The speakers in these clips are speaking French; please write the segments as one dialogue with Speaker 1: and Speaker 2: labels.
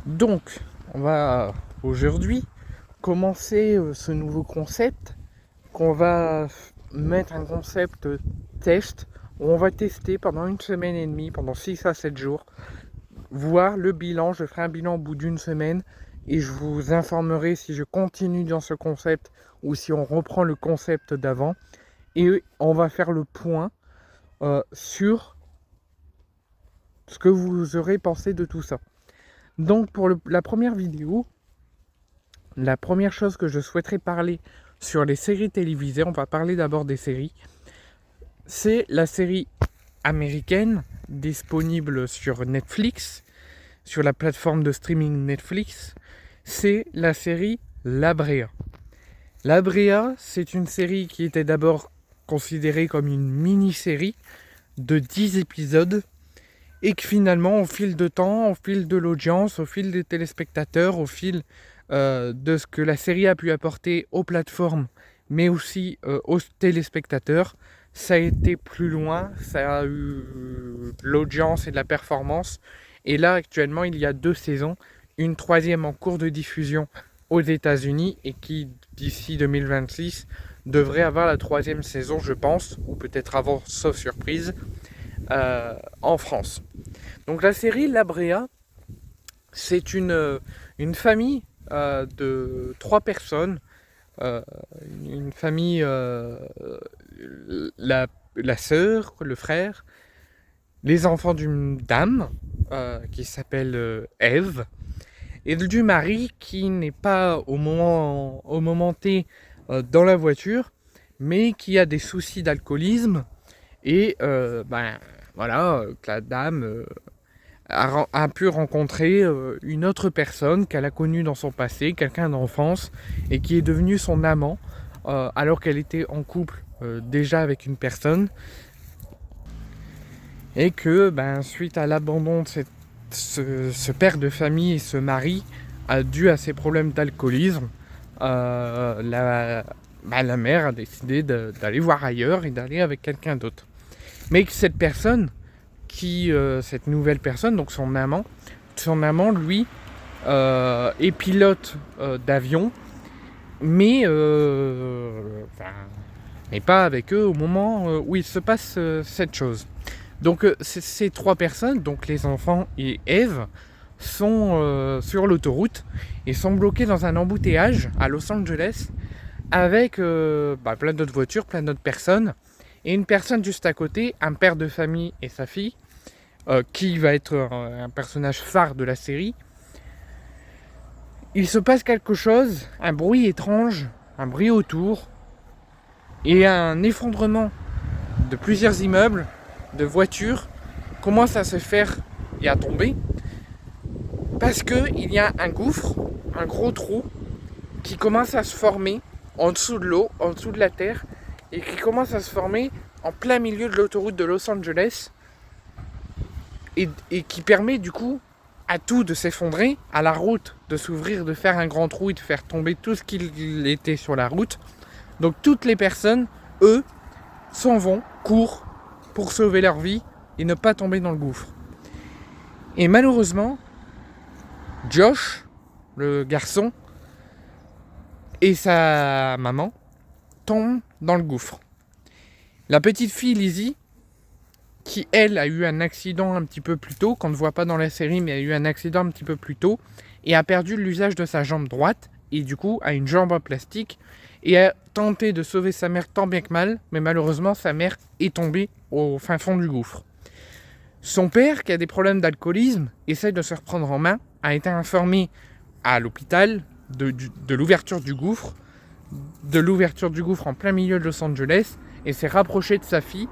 Speaker 1: Donc, on va aujourd'hui commencer ce nouveau concept qu'on va mettre un concept test où on va tester pendant une semaine et demie, pendant 6 à 7 jours, voir le bilan. Je ferai un bilan au bout d'une semaine et je vous informerai si je continue dans ce concept ou si on reprend le concept d'avant. Et on va faire le point sur ce que vous aurez pensé de tout ça. Donc pour la première vidéo, la première chose que je souhaiterais parler sur les séries télévisées, on va parler d'abord des séries, c'est la série américaine disponible sur Netflix, sur la plateforme de streaming Netflix, c'est la série La Brea. La Brea, c'est une série qui était d'abord considérée comme une mini-série de 10 épisodes et que finalement, au fil de temps, au fil de l'audience, au fil des téléspectateurs, au fil de ce que la série a pu apporter aux plateformes, mais aussi aux téléspectateurs, ça a été plus loin, ça a eu de l'audience et de la performance. Et là, actuellement, il y a 2 saisons, une troisième en cours de diffusion aux États-Unis et qui, d'ici 2026, devrait avoir la 3e saison, je pense, ou peut-être avant, sauf surprise, en France. Donc la série La Brea, c'est une famille de 3 personnes, euh, une famille, la, la sœur, le frère, les enfants d'une dame qui s'appelle Ève, et du mari qui n'est pas au moment T dans la voiture, mais qui a des soucis d'alcoolisme et voilà, que la dame a pu rencontrer une autre personne qu'elle a connue dans son passé, quelqu'un d'enfance, et qui est devenu son amant, alors qu'elle était en couple déjà avec une personne, et que suite à l'abandon de ce père de famille et ce mari, dû à ses problèmes d'alcoolisme, la mère a décidé d'aller voir ailleurs et d'aller avec quelqu'un d'autre. Mais que cette personne, cette nouvelle personne, donc son amant lui, est pilote d'avion, mais pas avec eux au moment où il se passe cette chose. Donc ces 3 personnes, donc les enfants et Ève, sont sur l'autoroute et sont bloqués dans un embouteillage à Los Angeles avec plein d'autres voitures, plein d'autres personnes, et une personne juste à côté, un père de famille et sa fille, qui va être un personnage phare de la série. Il se passe quelque chose, un bruit étrange, un bruit autour, et un effondrement de plusieurs immeubles, de voitures, commence à se faire et à tomber, parce qu'il y a un gouffre, un gros trou, qui commence à se former en dessous de l'eau, en dessous de la terre, et qui commence à se former en plein milieu de l'autoroute de Los Angeles, et qui permet du coup à tout de s'effondrer, à la route de s'ouvrir, de faire un grand trou et de faire tomber tout ce qu'il était sur la route. Donc toutes les personnes, eux, s'en vont, courent pour sauver leur vie et ne pas tomber dans le gouffre. Et malheureusement, Josh, le garçon, et sa maman tombent dans le gouffre. La petite fille Lizzie, qui elle a eu un accident un petit peu plus tôt, qu'on ne voit pas dans la série, mais a eu un accident un petit peu plus tôt, et a perdu l'usage de sa jambe droite, et du coup a une jambe en plastique, et a tenté de sauver sa mère tant bien que mal, mais malheureusement sa mère est tombée au fin fond du gouffre. Son père, qui a des problèmes d'alcoolisme, essaie de se reprendre en main, a été informé à l'hôpital de l'ouverture du gouffre, en plein milieu de Los Angeles, et s'est rapproché de sa fille.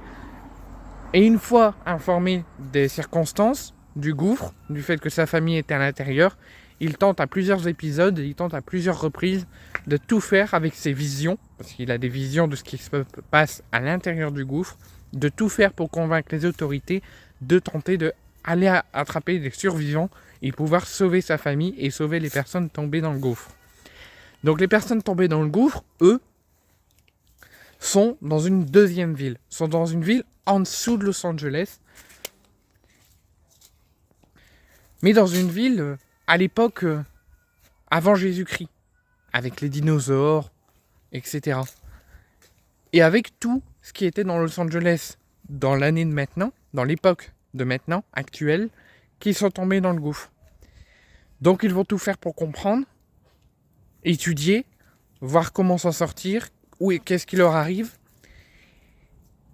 Speaker 1: Et une fois informé des circonstances du gouffre, du fait que sa famille était à l'intérieur, il tente à plusieurs épisodes, il tente à plusieurs reprises de tout faire avec ses visions, parce qu'il a des visions de ce qui se passe à l'intérieur du gouffre, de tout faire pour convaincre les autorités de tenter d'aller attraper les survivants et pouvoir sauver sa famille et sauver les personnes tombées dans le gouffre. Donc les personnes tombées dans le gouffre, eux, sont dans une deuxième ville, sont dans une ville en dessous de Los Angeles, mais dans une ville à l'époque avant Jésus-Christ, avec les dinosaures, etc. Et avec tout ce qui était dans Los Angeles dans l'année de maintenant, dans l'époque de maintenant, actuelle, qui sont tombés dans le gouffre. Donc ils vont tout faire pour comprendre, étudier, voir comment s'en sortir, qu'est-ce qui leur arrive.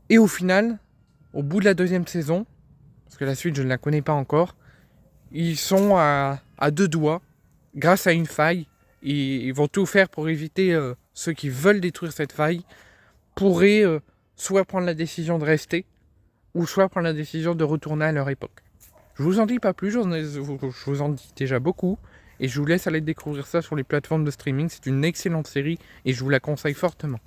Speaker 1: Et au final, au bout de la 2e saison, parce que la suite je ne la connais pas encore, ils sont à 2 doigts, grâce à une faille, et ils vont tout faire pour éviter ceux qui veulent détruire cette faille, pourraient soit prendre la décision de rester, ou soit prendre la décision de retourner à leur époque. Je vous en dis pas plus, je vous en dis déjà beaucoup, et je vous laisse aller découvrir ça sur les plateformes de streaming. C'est une excellente série, et je vous la conseille fortement.